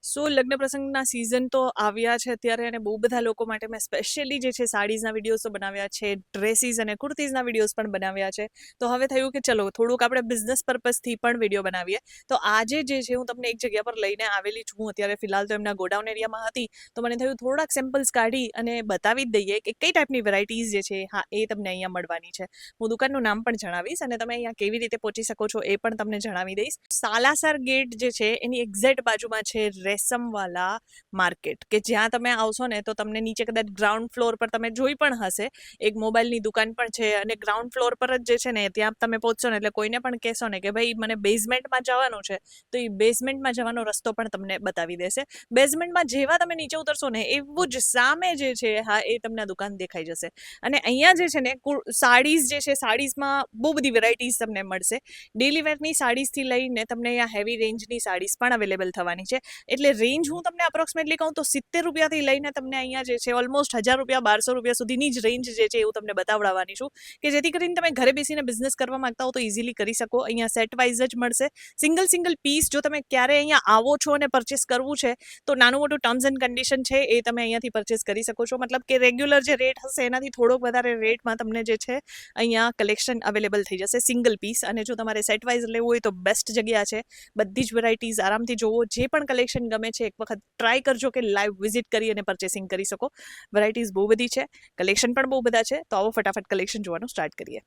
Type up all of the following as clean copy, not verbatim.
સો લગ્ન પ્રસંગના સિઝન તો આવ્યા છે અત્યારે, અને બહુ બધા લોકો માટે મેં સ્પેશિયલી જે છે સાડીઝના વિડીયોઝ તો બનાવ્યા છે, ડ્રેસીસ અને કુર્તીઝના વિડીયોઝ પણ બનાવ્યા છે. તો હવે થયું કે ચલો થોડુંક આપણે બિઝનેસ પર્પઝથી પણ વિડીયો બનાવીએ. તો આજે જે છે હું તમને એક જગ્યા પર લઈને આવેલી છું. અત્યારે ફિલહાલ તો એમના ગોડાઉન એરિયામાં હતી, તો મને થયું થોડાક સેમ્પલ્સ કાઢી અને બતાવી જ દઈએ કે કઈ ટાઈપની વેરાયટીઝ જે છે હા એ તમને અહીંયા મળવાની છે. હું દુકાનનું નામ પણ જણાવીશ અને તમે અહીંયા કેવી રીતે પહોંચી શકો છો એ પણ તમને જણાવી દઈશ. સાલાસર ગેટ જે છે એની એક્ઝેક્ટ બાજુમાં છે રેશમવાલા માર્કેટ, કે જ્યાં તમે આવશો ને તો તમને નીચે કદાચ ગ્રાઉન્ડ ફ્લોર પર તમે જોઈ પણ હશે એક મોબાઈલની દુકાન પણ છે, અને ગ્રાઉન્ડ ફ્લોર પર જ જે છે ને ત્યાં તમે પહોંચશો ને એટલે કોઈને પણ કહેશો ને કે ભાઈ મને બેઝમેન્ટમાં જવાનું છે, તો એ બેઝમેન્ટમાં જવાનો રસ્તો પણ તમને બતાવી દેશે. બેઝમેન્ટમાં જેવા તમે નીચે ઉતરશો ને એવું જ સામે જે છે હા એ તમને દુકાન દેખાઈ જશે. અને અહીંયા જે છે ને સાડીઝ જે છે, સાડીઝમાં બહુ બધી વેરાયટીઝ તમને મળશે. ડેલી વેરની સાડીઝથી લઈને તમને અહીંયા હેવી રેન્જની સાડીઝ પણ અવેલેબલ થવાની છે. એટલે રેન્જ હું તમને અપ્રોક્સિમેટલી કહું તો 70 રૂપિયાથી લઈને તમને અહીંયા જે છે ઓલમોસ્ટ 1000 રૂપિયા 1200 રૂપિયા સુધીની જ રેન્જ જે છે એવું તમને બતાવડાવવાની છું, કે જેથી કરીને તમે ઘરે બેસીને બિઝનેસ કરવા માંગતા હો તો ઇઝીલી કરી શકો. અહીંયા સેટ વાઇઝ જ મળશે. સિંગલ પીસ જો તમે ક્યારે અહીંયા આવો છો અને પરચેસ કરવું છે તો નાનું મોટું ટર્મ્સ એન્ડ કન્ડિશન છે એ તમે અહીંયાથી પરચેસ કરી શકો છો. મતલબ કે રેગ્યુલર જે રેટ હશે એનાથી થોડોક વધારે રેટમાં તમને જે છે અહીંયા કલેક્શન અવેલેબલ થઈ જશે સિંગલ પીસ. અને જો તમારે સેટ વાઇઝ લેવું હોય તો બેસ્ટ જગ્યા છે. બધી જ વેરાયટીઝ આરામથી જોવો, જે પણ કલેક્શન ગમે છે એક વખત ટ્રાય કરજો કે લાઈવ વિઝિટ કરી અને પરચેસિંગ કરી શકો. વેરાયટીઝ બહુ બધી છે, કલેક્શન પણ બહુ બધા છે. તો આવો ફટાફટ કલેક્શન જોવાનું સ્ટાર્ટ કરીએ.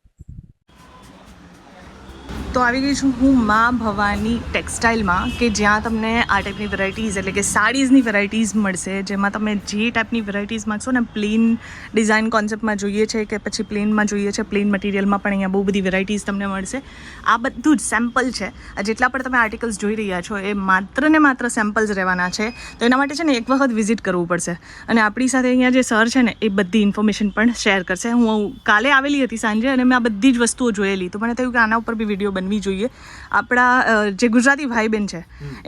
તો આવી ગઈ છું હું માં ભવાની ટેક્સટાઇલમાં, કે જ્યાં તમને આ ટાઈપની વેરાયટીઝ એટલે કે સાડીઝની વેરાયટીઝ મળશે, જેમાં તમે જે ટાઈપની વેરાયટીઝ માગશો ને, પ્લેન ડિઝાઇન કોન્સેપ્ટમાં જોઈએ છે કે પછી પ્લેનમાં જોઈએ છે, પ્લેન મટીરિયલમાં પણ અહીંયા બહુ બધી વેરાયટીઝ તમને મળશે. આ બધું જ સેમ્પલ છે. જેટલા પણ તમે આર્ટિકલ્સ જોઈ રહ્યા છો એ માત્ર ને માત્ર સેમ્પલ્સ રહેવાના છે. તો એના માટે છે ને એક વખત વિઝિટ કરવું પડશે. અને આપણી સાથે અહીંયા જે સર છે ને એ બધી ઇન્ફોર્મેશન પણ શેર કરશે. હું કાલે આવેલી હતી સાંજે અને મેં આ બધી જ વસ્તુઓ જોયેલી, તો મને થયું કે આના ઉપર બી વિડીયો બનવી જોઈએ. આપણા જે ગુજરાતી ભાઈ બહેન છે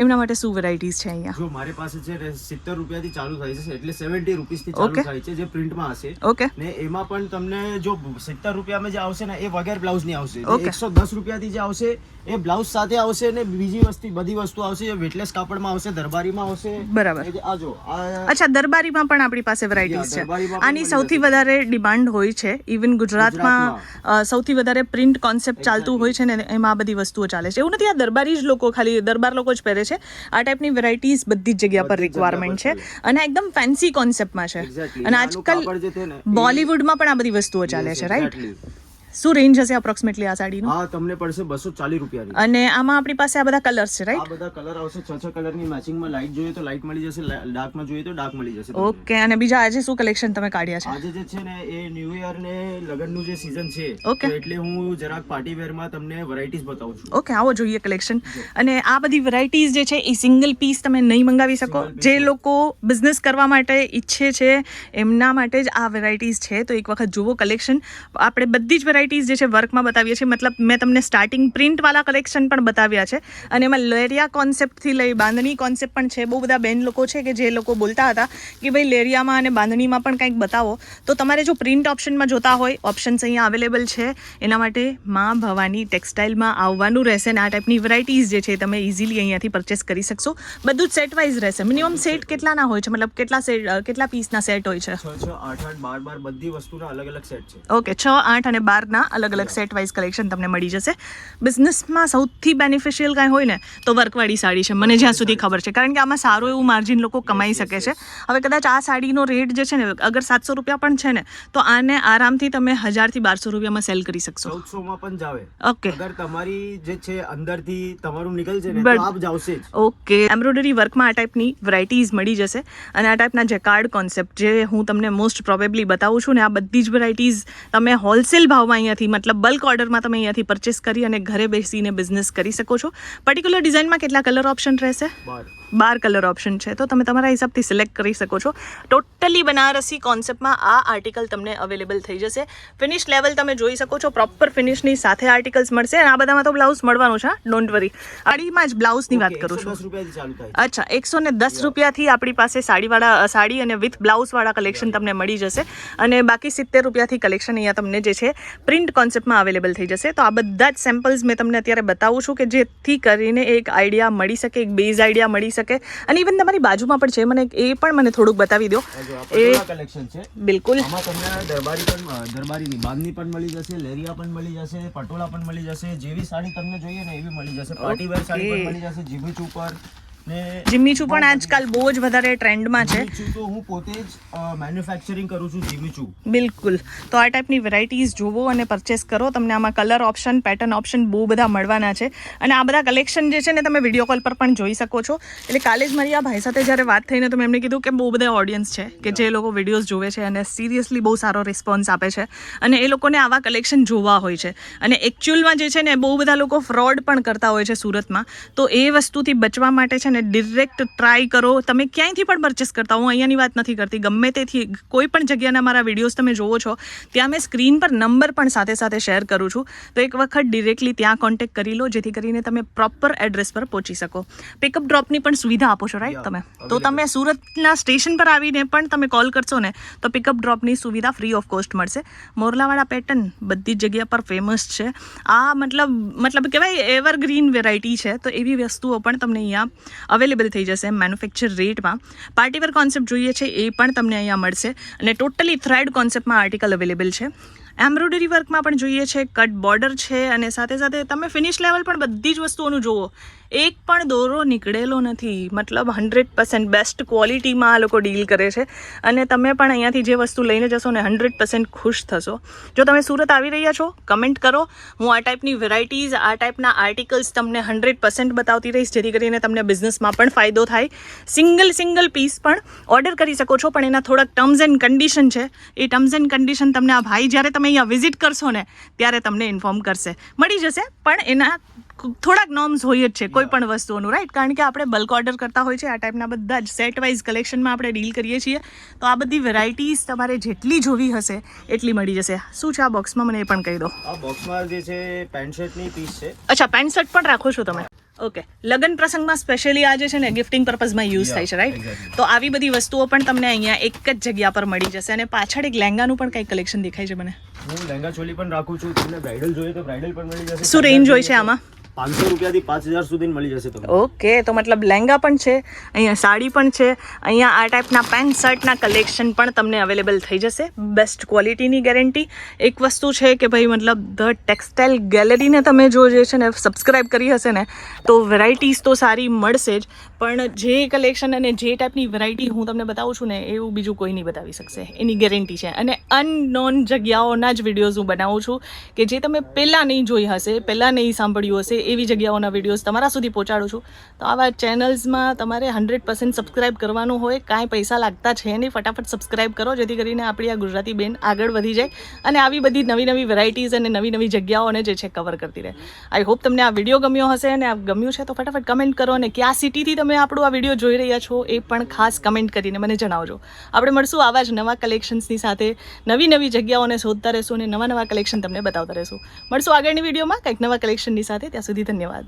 એમના માટે શું વેરાયટીઝ છે અહીંયા? જો મારી પાસે છે 70 રૂપિયાથી ચાલુ થાય છે, એટલે 70 રૂપીસથી ચાલુ થાય છે જે પ્રિન્ટમાં હશે. ઓકે. ને એમાં પણ તમને જો 70 રૂપિયામાં જે આવશે ને એ વગર બ્લાઉઝ ની આવશે. 110 રૂપિયાથી જે આવશે એ બ્લાઉઝ સાથે આવશે, ને બીજી બધી વસ્તુ આવશે એ વેટલેસ કાપડમાં આવશે, દરબારીમાં આવશે. બરાબર. આ જો અચ્છા, દરબારીમાં પણ આપણી પાસે વેરાયટીઝ છે. આની સૌથી વધારે ડિમાન્ડ હોય છે. ઇવન ગુજરાતમાં સૌથી વધારે પ્રિન્ટ કોન્સેપ્ટ ચાલતું હોય છે ને એમાં આ બધી વસ્તુઓ ચાલે છે. એવું નથી આ દરબારી જ લોકો, ખાલી દરબાર લોકો જ પહેરે છે. આ ટાઈપની વેરાયટીઝ બધી જ જગ્યા પર રિક્વાયરમેન્ટ છે અને એકદમ ફેન્સી કોન્સેપ્ટમાં છે. અને આજકાલ બોલિવૂડમાં પણ આ બધી વસ્તુઓ ચાલે છે, રાઈટ? શું રેન્જ હશે અપ્રોક્સિમેટલી આ સાડીનું? હા, તમને પડશે 240 રૂપિયાની. અને આમાં આપણી પાસે આ બધા કલર્સ છે, રાઈટ? આ બધા કલર આવશે, 6 કલરની મેચિંગમાં. લાઈટ જોઈએ તો લાઈટ મળી જશે, ડાર્કમાં જોઈએ તો ડાર્ક મળી જશે. ઓકે. અને બીજા આજે શું કલેક્શન તમે કાઢ્યા છે? આજે જે છે ને એ ન્યૂ યર ને લગનનું જે સીઝન છે, ઓકે, એટલે હું જરાક પાર્ટી વેરમાં તમને વેરાયટીઝ બતાવું છું. ઓકે, આવો જોઈએ કલેક્શન. અને આ બધી વેરાયટીઝ જે છે એ સિંગલ પીસ તમે નહીં મંગાવી શકો. જે લોકો બિઝનેસ કરવા માટે ઈચ્છે છે એમના માટે જ આ વેરાયટીઝ છે. તો એક વખત જુઓ કલેક્શન. આપણે બધી જ વેરાયટીઝ જે છે વર્કમાં બતાવીએ છીએ. મતલબ મેં તમને સ્ટાર્ટિંગ પ્રિન્ટવાળા કલેક્શન પણ બતાવ્યા છે, અને એમાં લેરિયા કોન્સેપ્ટથી લઈ બાંધણી કોન્સેપ્ટ પણ છે. બહુ બધા બેન લોકો છે કે જે લોકો બોલતા હતા કે ભાઈ લેરિયામાં અને બાંધણીમાં પણ કંઈક બતાવો. તો તમારે જો પ્રિન્ટ ઓપ્શનમાં જોતા હોય, ઓપ્શન્સ અહીંયા અવેલેબલ છે. એના માટે માં ભવાની ટેક્સટાઇલમાં આવવાનું રહેશે. અને આ ટાઈપની વેરાયટીઝ જે છે તમે ઇઝીલી અહીંયાથી પરચેસ કરી શકશો. બધું જ સેટ વાઇઝ રહેશે. મિનિમમ સેટ કેટલાના હોય છે? મતલબ કેટલા પીસના સેટ હોય છે? 6, 8, 12 બધી વસ્તુના અલગ અલગ સેટ છે. ઓકે, 6, 8 અને 12 ના અલગ અલગ સેટ વાઇઝ કલેક્શન તમને મળી જશે. બિઝનેસમાં સૌથી બેનિફિશિયલ કાંઈ હોય ને તો વર્કવાળી સાડી છે, મને જ્યાં સુધી ખબર છે. કારણ કે આમાં સારું એવું માર્જિન લોકો કમાઈ શકે છે. હવે કદાચ આ સાડીનો રેટ જે છે ને અગર 700 રૂપિયા પણ છે ને તો આને આરામથી તમે 1000 થી 1200 રૂપિયામાં સેલ કરી શકશો. 1400 માં પણ જાવે. ઓકે. અગર તમારી જે છે અંદરથી તમારું નીકળશે ને તો આપ જાવશે જ. ઓકે. એમ્બ્રોઇડરી વર્કમાં આ ટાઈપની વેરાયટીઝ મળી જશે. અને આ ટાઈપના જે કાર્ડ કોન્સેપ્ટ જે હું તમને મોસ્ટ પ્રોબેબલી બતાવું છું ને, આ બધી જ વેરાયટીઝ તમે હોલસેલ ભાવમાં અહીંયાથી, મતલબ બલ્ક ઓર્ડરમાં તમે અહીંયાથી પરચેસ કરી અને ઘરે બેસીને બિઝનેસ કરી શકો છો. પર્ટિક્યુલર ડિઝાઇનમાં કેટલા કલર ઓપ્શન રહેશે? 12 કલર ઓપ્શન છે. તો તમે તમારા હિસાબથી સિલેક્ટ કરી શકો છો. ટોટલી બનારસી કોન્સેપ્ટમાં આ આર્ટિકલ તમને અવેલેબલ થઈ જશે. ફિનિશ લેવલ તમે જોઈ શકો છો. પ્રોપર ફિનિશની સાથે આર્ટિકલ્સ મળશે. અને આ બધામાં તો બ્લાઉઝ મળવાનું છે, ડોન્ટ વરી. સાડીમાં જ બ્લાઉઝની વાત કરું છું. અચ્છા, 110 રૂપિયાથી આપણી પાસે સાડી અને વિથ બ્લાઉઝવાળા કલેક્શન તમને મળી જશે. અને બાકી 70 રૂપિયાથી કલેક્શન અહીંયા તમને જે છે પ્રિન્ટ કોન્સેપ્ટમાં અવેલેબલ થઈ જશે. તો આ બધા જ સેમ્પલ્સ મેં તમને અત્યારે બતાવું છું કે જેથી કરીને એક આઈડિયા મળી શકે, એક બેઝ આઈડિયા મળી શકે. અને ઇવન તમારી બાજુમાં પણ છે, મને થોડુંક બતાવી દો. એ કલેક્શન છે બિલકુલ. આમાં તમને દરબારીની બાંધણી પણ મળી જશે, લેરિયા પણ મળી જશે, પટોળા પણ મળી જશે. જેવી સાડી તમને જોઈએ ને એવી મળી જશે. પાર્ટી વેર સાડી પણ મળી જશે. જીમીચુ પર ને જીમીચુ પણ આજકાલ બહુ જ વધારે ટ્રેન્ડમાં છે. જીમીચુ તો હું પોતે જ મેન્યુફેક્ચરિંગ કરું છું જીમીચુ. બિલકુલ. તો આ ટાઈપની વેરાયટીઝ જોવો અને પરચેસ કરો. તમને આમાં કલર ઓપ્શન, પેટર્ન ઓપ્શન બહુ બધા મળવાના છે. અને આ બધા કલેક્શન જે છે ને તમે વિડીયો કોલ પર પણ જોઈ શકો છો. એટલે કાલે જ મારી આ ભાઈ સાથે જ્યારે વાત થઈને તો મેં એમને કીધું કે બહુ બધા ઓડિયન્સ છે કે જે લોકો વિડીયોઝ જોવે છે અને સિરિયસલી બહુ સારો રિસ્પોન્સ આપે છે અને એ લોકોને આવા કલેક્શન જોવા હોય છે. અને એકચ્યુઅલમાં જે છે ને બહુ બધા લોકો ફ્રોડ પણ કરતા હોય છે સુરતમાં. તો એ વસ્તુથી બચવા માટે છે ને ડિરેક્ટ ટ્રાય કરો. તમે ક્યાંયથી પણ પરચેસ કરતા, હું અહીંયાની વાત નથી કરતી, ગમે તેથી કોઈ પણ જગ્યાના મારા વિડીયોઝ તમે જોવો છો ત્યાં મેં સ્ક્રીન પર નંબર પણ સાથે સાથે શેર કરું છું. તો એક વખત ડિરેક્ટલી ત્યાં કોન્ટેક્ટ કરી લો જેથી કરીને તમે પ્રોપર એડ્રેસ પર પહોંચી શકો. પિકઅપ ડ્રોપની પણ સુવિધા આપો છો રાઈટ તમે? તો તમે સુરતના સ્ટેશન પર આવીને પણ તમે કોલ કરશો ને તો પિકઅપ ડ્રોપની સુવિધા ફ્રી ઓફ કોસ્ટ મળશે. મોરલાવાળા પેટર્ન બધી જ જગ્યા પર ફેમસ છે. આ મતલબ કહેવાય એવરગ્રીન વેરાયટી છે. તો એવી વસ્તુઓ પણ તમને અહીંયા અવેલેબલ થઈ જશે મેન્યુફેક્ચર રેટમાં. પાર્ટીવેર કોન્સેપ્ટ જોઈએ છે એ પણ તમને અહીંયા મળશે. અને ટોટલી થ્રેડ કોન્સેપ્ટમાં આર્ટિકલ અવેલેબલ છે. એમ્બ્રોઇડરી વર્કમાં પણ જોઈએ છે, કટ બોર્ડર છે અને સાથે સાથે તમે ફિનિશ લેવલ પણ બધી જ વસ્તુઓનું જુઓ. એક પણ દોરો નીકળેલો નથી. મતલબ 100% બેસ્ટ ક્વોલિટીમાં આ લોકો ડીલ કરે છે. અને તમે પણ અહીંયાથી જે વસ્તુ લઈને જશો ને 100% ખુશ થશો. જો તમે સુરત આવી રહ્યા છો કમેન્ટ કરો. હું આ ટાઈપની વેરાયટીઝ, આ ટાઈપના આર્ટિકલ્સ તમને 100% બતાવતી રહીશ જેથી કરીને તમને બિઝનેસમાં પણ ફાયદો થાય. સિંગલ પીસ પણ ઓર્ડર કરી શકો છો, પણ એના થોડાક ટર્મ્સ એન્ડ કન્ડિશન છે. એ ટર્મ્સ એન્ડ કન્ડિશન તમને આ ભાઈ જ્યારે તમે અહીંયા વિઝિટ કરશો ને ત્યારે તમને ઇન્ફોર્મ કરશે. મળી જશે પણ એના થોડાક નોર્મ્સ હોય જ છે કોઈ પણ વસ્તુઓનું રાઈટ. કારણ કે આપણે બલ્ક ઓર્ડર કરતા હોય છે આ ટાઈપના બધા જ સેટ વાઇઝ કલેક્શનમાં આપણે ડીલ કરીએ છીએ. તો આ બધી વેરાયટીઝ તમારે જેટલી જોવી હશે એટલી મળી જશે. શું છે આ બોક્સમાં મને એ પણ કહી દો. આ બોક્સમાં જે છે પેન્ટ શર્ટની પીસ છે. અચ્છા, પેન્ટ શર્ટ પણ રાખો છો તમે? ઓકે. લગ્ન પ્રસંગમાં સ્પેશિયલી આ જે છે ને ગિફ્ટિંગ પર્પઝમાં યુઝ થાય છે રાઈટ. તો આવી બધી વસ્તુઓ પણ તમને અહીંયા એક જ જગ્યા પર મળી જશે. અને પાછળ એક લહેંગાનું પણ કંઈક કલેક્શન દેખાય છે મને. હું લહેંગા ચોલી પણ રાખું છું. તમને બ્રાઇડલ જોઈએ તો બ્રાઇડલ પણ મળી જશે. શું રેન્જ હોય છે આમાં? 500 રૂપિયાથી 5000 સુધી મળી જશે તમને. ઓકે. તો મતલબ લહેંગા પણ છે, અહીંયા સાડી પણ છે, અહીંયા આ ટાઈપના પેન્ટ શર્ટના કલેક્શન પણ તમને અવેલેબલ થઈ જશે. બેસ્ટ ક્વોલિટીની ગેરંટી. એક વસ્તુ છે કે ભાઈ મતલબ ધ ટેક્સટાઇલ ગેલેરીને તમે જો જે છે ને સબસ્ક્રાઇબ કરી હશે ને તો વેરાયટીઝ તો સારી મળશે જ, પણ જે કલેક્શન અને જે ટાઈપની વેરાયટી હું તમને બતાવું છું ને એવું બીજું કોઈ નહીં બતાવી શકશે, એની ગેરંટી છે. અને અનનોન જગ્યાઓના જ વિડીયોઝ હું બનાવું છું કે જે તમે પહેલાં નહીં જોઈ હશે, પહેલાં નહીં સાંભળ્યું હશે, એવી જગ્યાઓના વિડીયોઝ તમારા સુધી પહોંચાડું છું. તો આવા ચેનલ્સમાં તમારે 100% સબસ્ક્રાઇબ કરવાનું હોય. કાંઈ પૈસા લાગતા છે નહીં. ફટાફટ સબસ્ક્રાઇબ કરો જેથી કરીને આપણી આ ગુજરાતી બેન આગળ વધી જાય અને આવી બધી નવી વેરાયટીઝ અને નવી જગ્યાઓને જે છે કવર કરતી રહે. આઈ હોપ તમને આ વિડીયો ગમ્યો હશે અને આ ગમ્યું છે તો ફટાફટ કમેન્ટ કરો. અને કયા સિટીથી તમે આપણું આ વિડીયો જોઈ રહ્યા છો એ પણ ખાસ કમેન્ટ કરીને મને જણાવજો. આપણે મળશું આવા જ નવા કલેક્શન્સની સાથે. નવી જગ્યાઓને શોધતા રહેશું અને નવા કલેક્શન તમને બતાવતા રહેશું. મળશું આગળની વિડીયોમાં કંઈક નવા કલેક્શનની સાથે. ત્યાં સુધી ધન્યવાદ.